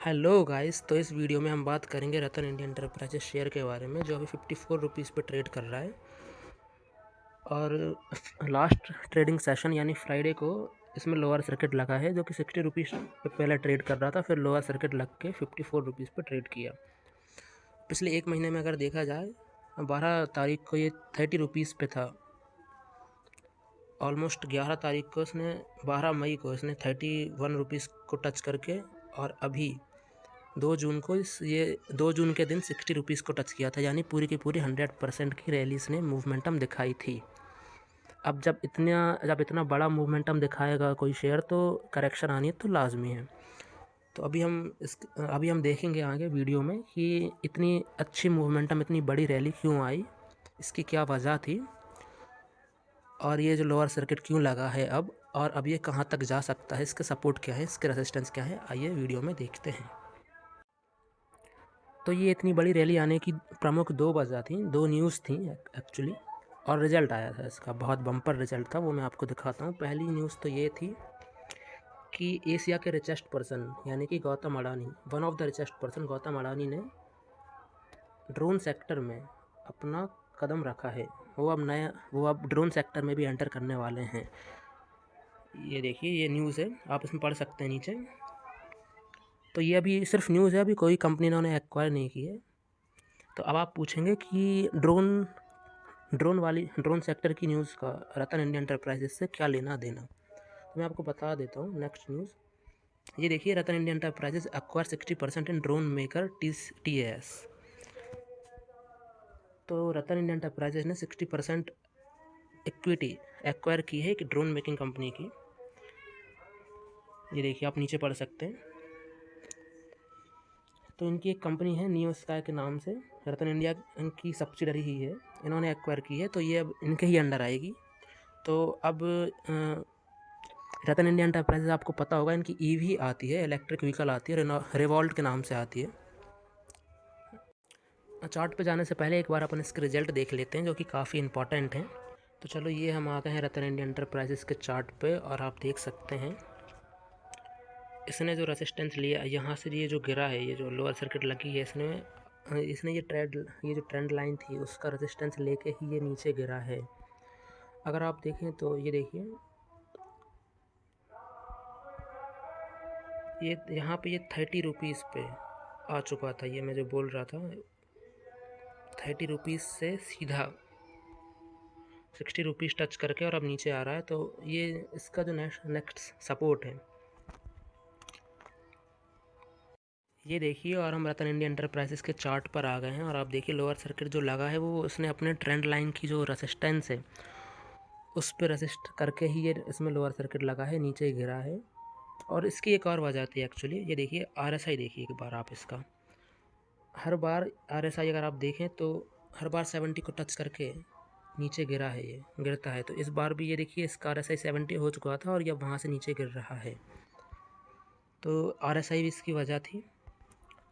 Hello guys. तो इस video में हम बात करेंगे रतन इंडिया एंटरप्राइजेस शेयर के बारे में, जो अभी 54 रुपीज़ पे ट्रेड कर रहा है। और लास्ट ट्रेडिंग सेशन यानी फ्राइडे को इसमें लोअर सर्किट लगा है, जो कि 60 रुपीज़ पे पहले ट्रेड कर रहा था, फिर लोअर सर्किट लग के 54 रुपीज़ पे ट्रेड किया। पिछले एक महीने में अगर देखा जाए, 12 तारीख को ये 30 रुपीज़ पे था। ऑलमोस्ट 11 तारीख को इसने 12 मई को इसने 31 रुपीज़ को टच करके, और अभी 2 जून को ये 2 जून के दिन 60 रुपीज़ को टच किया था। यानी पूरी की पूरी 100% की रैली इसने मूवमेंटम दिखाई थी। अब जब इतना बड़ा मूवमेंटम दिखाएगा कोई शेयर, तो करेक्शन आनी तो लाजमी है। तो अभी हम देखेंगे आगे वीडियो में कि इतनी अच्छी मूवमेंटम, इतनी बड़ी रैली क्यों आई, इसकी क्या वजह थी, और ये जो लोअर सर्किट क्यों लगा है अब, और अब ये कहाँ तक जा सकता है, इसके सपोर्ट क्या है, इसके रेजिस्टेंस क्या है, आइए वीडियो में देखते हैं। तो ये इतनी बड़ी रैली आने की प्रमुख 2 वजह थी, 2 न्यूज़ थी एक्चुअली। और रिज़ल्ट आया था इसका, बहुत बम्पर रिज़ल्ट था, वो मैं आपको दिखाता हूँ। पहली न्यूज़ तो ये थी कि एशिया के रिचेस्ट पर्सन यानी कि Gautam Adani, one of the richest person Gautam Adani ने ड्रोन सेक्टर में अपना कदम रखा है। वो अब ड्रोन सेक्टर में भी एंटर करने वाले हैं। ये देखिए, ये न्यूज़ है, आप इसमें पढ़ सकते हैं नीचे। तो ये अभी सिर्फ न्यूज़ है, अभी कोई कंपनी इन्होंने एक्वायर नहीं की है। तो अब आप पूछेंगे कि ड्रोन सेक्टर की न्यूज़ का रतन इंडिया एंटरप्राइजेस से क्या लेना देना। तो मैं आपको बता देता हूँ नेक्स्ट न्यूज़। ये देखिए, रतन इंडिया एंटरप्राइजेस एक्वायर 60% इन ड्रोन मेकर TAS। तो रतन इंडिया एंटरप्राइजेस ने 60% इक्विटी एक्वायर की है एक ड्रोन मेकिंग कंपनी की। ये देखिए, आप नीचे पढ़ सकते हैं। तो इनकी एक कंपनी है नियो स्काई के नाम से, रतन इंडिया की सब्सिडरी ही है, इन्होंने एक्वायर की है, तो ये अब इनके ही अंडर आएगी। तो अब रतन इंडिया एंटरप्राइजेस, आपको पता होगा, इनकी EV आती है, इलेक्ट्रिक व्हीकल आती है, रिवॉल्ट के नाम से आती है। चार्ट पे जाने से पहले एक बार अपन इसके रिजल्ट देख लेते हैं, जो कि काफ़ी इंपॉर्टेंट हैं। तो चलो, ये हम आ गए हैं रतन इंडिया एंटरप्राइजेस के चार्ट पे, और आप देख सकते हैं इसने जो रेजिस्टेंस लिया यहाँ से, ये जो गिरा है, ये जो लोअर सर्किट लगी है, इसने ये जो ट्रेंड लाइन थी उसका रेजिस्टेंस लेके ही ये नीचे गिरा है। अगर आप देखें तो ये देखिए, ये यहाँ पे ये 30 रुपीज़ पे आ चुका था। ये मैं जो बोल रहा था, 30 रुपीज़ से सीधा 60 रुपीज़ टच करके और अब नीचे आ रहा है। तो ये इसका जो नेक्स्ट सपोर्ट है, ये देखिए। और हम रतन इंडिया एंटरप्राइजेस के चार्ट पर आ गए हैं, और आप देखिए लोअर सर्किट जो लगा है, वो उसने अपने ट्रेंड लाइन की जो रेजिस्टेंस है उस पर रेजिस्ट करके ही ये इसमें लोअर सर्किट लगा है, नीचे गिरा है। और इसकी एक और वजह थी एक्चुअली। ये देखिए RSI, देखिए एक बार आप इसका, हर बार RSI अगर आप देखें तो हर बार 70 को टच करके नीचे गिरा है, ये गिरता है। तो इस बार भी ये देखिए, इसका RSI 70 हो चुका था और ये वहाँ से नीचे गिर रहा है। तो RSI भी इसकी वजह थी,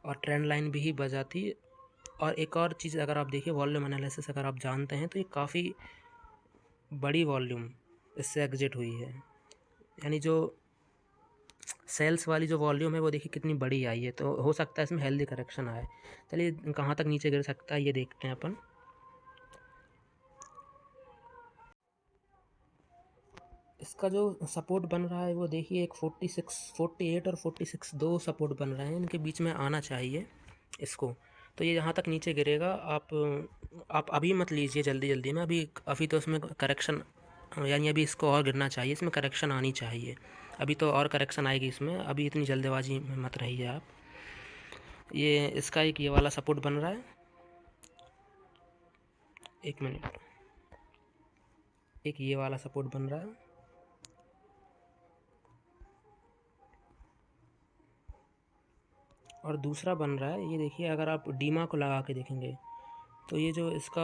और ट्रेंड लाइन भी ही वजह थी। और एक और चीज़ अगर आप देखिए, वॉल्यूम एनालिसिस अगर आप जानते हैं, तो ये काफ़ी बड़ी वॉल्यूम इससे एग्जिट हुई है। यानी जो सेल्स वाली जो वॉल्यूम है, वो देखिए कितनी बड़ी आई है। तो हो सकता है इसमें हेल्दी करेक्शन आए। चलिए, कहाँ तक नीचे गिर सकता है ये देखते हैं अपन। इसका जो सपोर्ट बन रहा है, वो देखिए एक 48 और 46 दो सपोर्ट बन रहे हैं, इनके बीच में आना चाहिए इसको। तो ये जहाँ तक नीचे गिरेगा, आप अभी मत लीजिए जल्दी में, अभी तो इसमें करेक्शन, यानी अभी इसको और गिरना चाहिए, इसमें करेक्शन आनी चाहिए। अभी तो और करेक्शन आएगी इसमें, अभी इतनी जल्दबाजी में मत रहिए आप। ये इसका एक ये वाला सपोर्ट बन रहा है, एक मिनट, एक ये वाला सपोर्ट बन रहा है, और दूसरा बन रहा है, ये देखिए। अगर आप डीमा को लगा के देखेंगे, तो ये जो इसका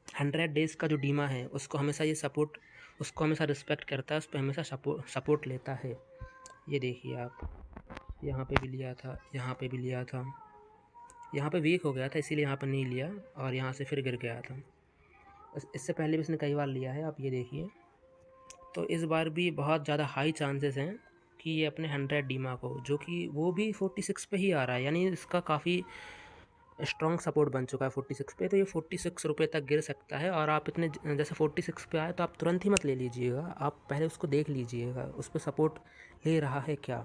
100 डेज़ का जो डीमा है, उसको हमेशा रिस्पेक्ट करता है, उस पर हमेशा सपोर्ट लेता है। ये देखिए आप, यहाँ पे भी लिया था, यहाँ पे भी लिया था, यहाँ पे वीक हो गया था इसीलिए यहाँ पर नहीं लिया, और यहाँ से फिर गिर गया था। इससे पहले भी इसने कई बार लिया है, आप ये देखिए। तो इस बार भी बहुत ज़्यादा हाई चांसेस हैं कि ये अपने 100 डीमा को, जो कि वो भी 46 पे ही आ रहा है, यानी इसका काफ़ी स्ट्रॉन्ग सपोर्ट बन चुका है 46 पे। तो ये 46 रुपये तक गिर सकता है। और आप इतने जैसे 46 पे आए तो आप तुरंत ही मत ले लीजिएगा, आप पहले उसको देख लीजिएगा उस पर सपोर्ट ले रहा है क्या,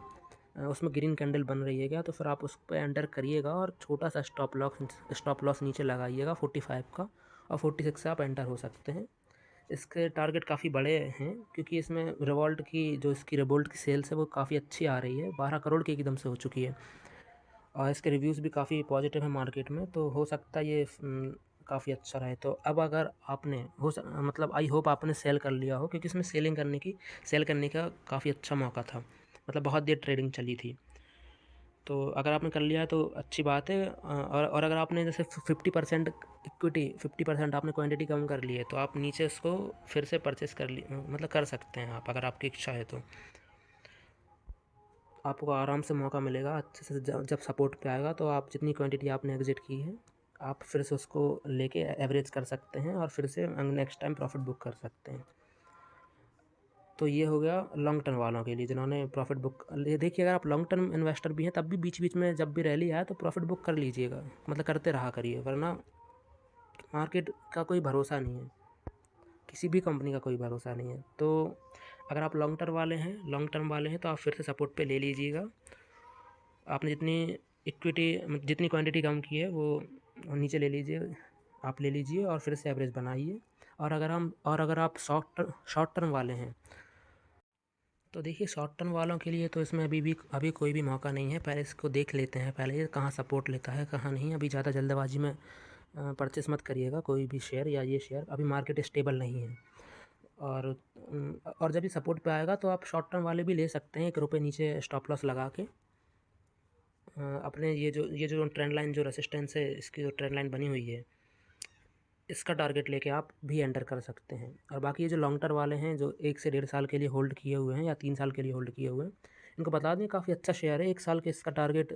उसमें ग्रीन कैंडल बन रही है क्या, तो फिर आप उस पर एंटर करिएगा और छोटा सा स्टॉप लॉस नीचे लगाइएगा 45 का, और 46 से आप एंटर हो सकते हैं। इसके टारगेट काफ़ी बड़े हैं, क्योंकि इसमें रिवॉल्ट की जो इसकी रिवोल्ट की सेल्स है वो काफ़ी अच्छी आ रही है, 12 करोड़ की एकदम से हो चुकी है, और इसके रिव्यूज़ भी काफ़ी पॉजिटिव हैं मार्केट में। तो हो सकता है ये काफ़ी अच्छा रहे। तो अब अगर आपने मतलब आई होप आपने सेल कर लिया हो, क्योंकि इसमें सेल करने का काफ़ी अच्छा मौका था, मतलब बहुत देर ट्रेडिंग चली थी। तो अगर आपने कर लिया है तो अच्छी बात है। और अगर आपने जैसे 50% इक्विटी, 50% आपने क्वांटिटी कम कर ली है, तो आप नीचे उसको फिर से परचेस मतलब कर सकते हैं आप, अगर आपकी इच्छा है तो आपको आराम से मौका मिलेगा अच्छे से। जब सपोर्ट पे आएगा तो आप जितनी क्वांटिटी आपने एग्जिट की है, आप फिर से उसको लेके एवरेज कर सकते हैं और फिर से नेक्स्ट टाइम प्रॉफिट बुक कर सकते हैं। तो ये हो गया लॉन्ग टर्म वालों के लिए जिन्होंने प्रॉफिट बुक। देखिए, अगर आप लॉन्ग टर्म इन्वेस्टर भी हैं तब भी बीच बीच में जब भी रैली आए तो प्रॉफिट बुक कर लीजिएगा, मतलब करते रहा करिए, वरना मार्केट का कोई भरोसा नहीं है, किसी भी कंपनी का कोई भरोसा नहीं है। तो अगर आप लॉन्ग टर्म वाले हैं तो आप फिर से सपोर्ट पे ले लीजिएगा। आपने जितनी क्वांटिटी कम की है वो नीचे ले लीजिए, आप ले लीजिए और फिर से एवरेज बनाइए। और अगर आप शॉर्ट टर्म वाले हैं तो देखिए, शॉर्ट टर्म वालों के लिए तो इसमें अभी कोई भी मौका नहीं है। पहले इसको देख लेते हैं, पहले ये कहाँ सपोर्ट लेता है कहाँ नहीं। अभी ज़्यादा जल्दबाजी में परचेस मत करिएगा कोई भी शेयर, या ये शेयर अभी मार्केट स्टेबल नहीं है। और जब ये सपोर्ट पे आएगा तो आप शॉर्ट टर्म वाले भी ले सकते हैं, 1 रुपये नीचे स्टॉप लॉस लगा के। अपने ये जो ट्रेंड लाइन, जो रेसिस्टेंस है, इसकी जो ट्रेंड लाइन बनी हुई है, इसका टारगेट लेके आप भी एंटर कर सकते हैं। और बाकी ये जो लॉन्ग टर्म वाले हैं, जो 1 से 1.5 साल के लिए होल्ड किए हुए हैं या 3 साल के लिए होल्ड किए हुए हैं, इनको बता दें काफ़ी अच्छा शेयर है। 1 साल के इसका टारगेट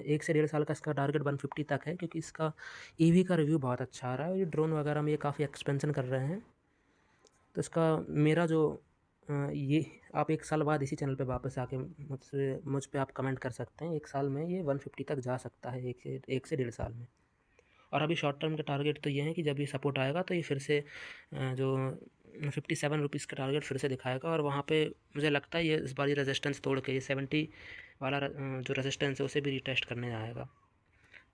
1 से 1.5 साल का इसका टारगेट 150 तक है, क्योंकि इसका ईवी का रिव्यू बहुत अच्छा आ रहा है। और ये ड्रोन वगैरह में ये काफ़ी एक्सपेंशन कर रहे हैं। तो इसका मेरा जो ये आप 1 साल बाद इसी चैनल पे वापस आके मुझ पे आप कमेंट कर सकते हैं। 1 साल में ये 150 तक जा सकता है, 1 से 1.5 साल में। और अभी शॉर्ट टर्म का टारगेट तो ये है कि जब ये सपोर्ट आएगा तो ये फिर से जो 57 रुपीज़ का टारगेट फिर से दिखाएगा, और वहाँ पे मुझे लगता है ये इस बार ये रेजिस्टेंस तोड़ के ये 70 वाला जो रेजिस्टेंस है उसे भी रिटेस्ट करने आएगा।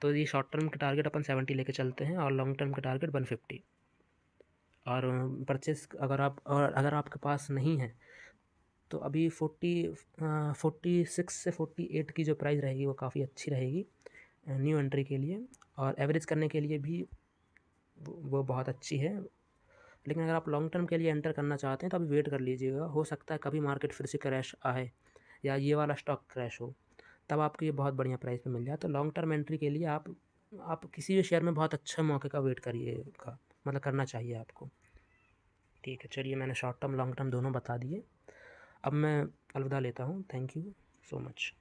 तो ये शॉर्ट टर्म का टारगेट अपन 70 लेके चलते हैं, और लॉन्ग टर्म का टारगेट 150। और परचेस अगर आपके पास नहीं है तो अभी 46 से 48 की जो प्राइस रहेगी वो काफ़ी अच्छी रहेगी न्यू एंट्री के लिए, और एवरेज करने के लिए भी वो बहुत अच्छी है। लेकिन अगर आप लॉन्ग टर्म के लिए एंटर करना चाहते हैं तो अभी वेट कर लीजिएगा, हो सकता है कभी मार्केट फिर से क्रैश आए या ये वाला स्टॉक क्रैश हो, तब आपको ये बहुत बढ़िया प्राइस पे मिल जाए। तो लॉन्ग टर्म एंट्री के लिए आप किसी भी शेयर में बहुत अच्छे मौके का वेट करिएगा, मतलब करना चाहिए आपको। ठीक है, चलिए, मैंने शॉर्ट टर्म लॉन्ग टर्म दोनों बता दिए। अब मैं अलविदा लेता हूँ। Thank you so much.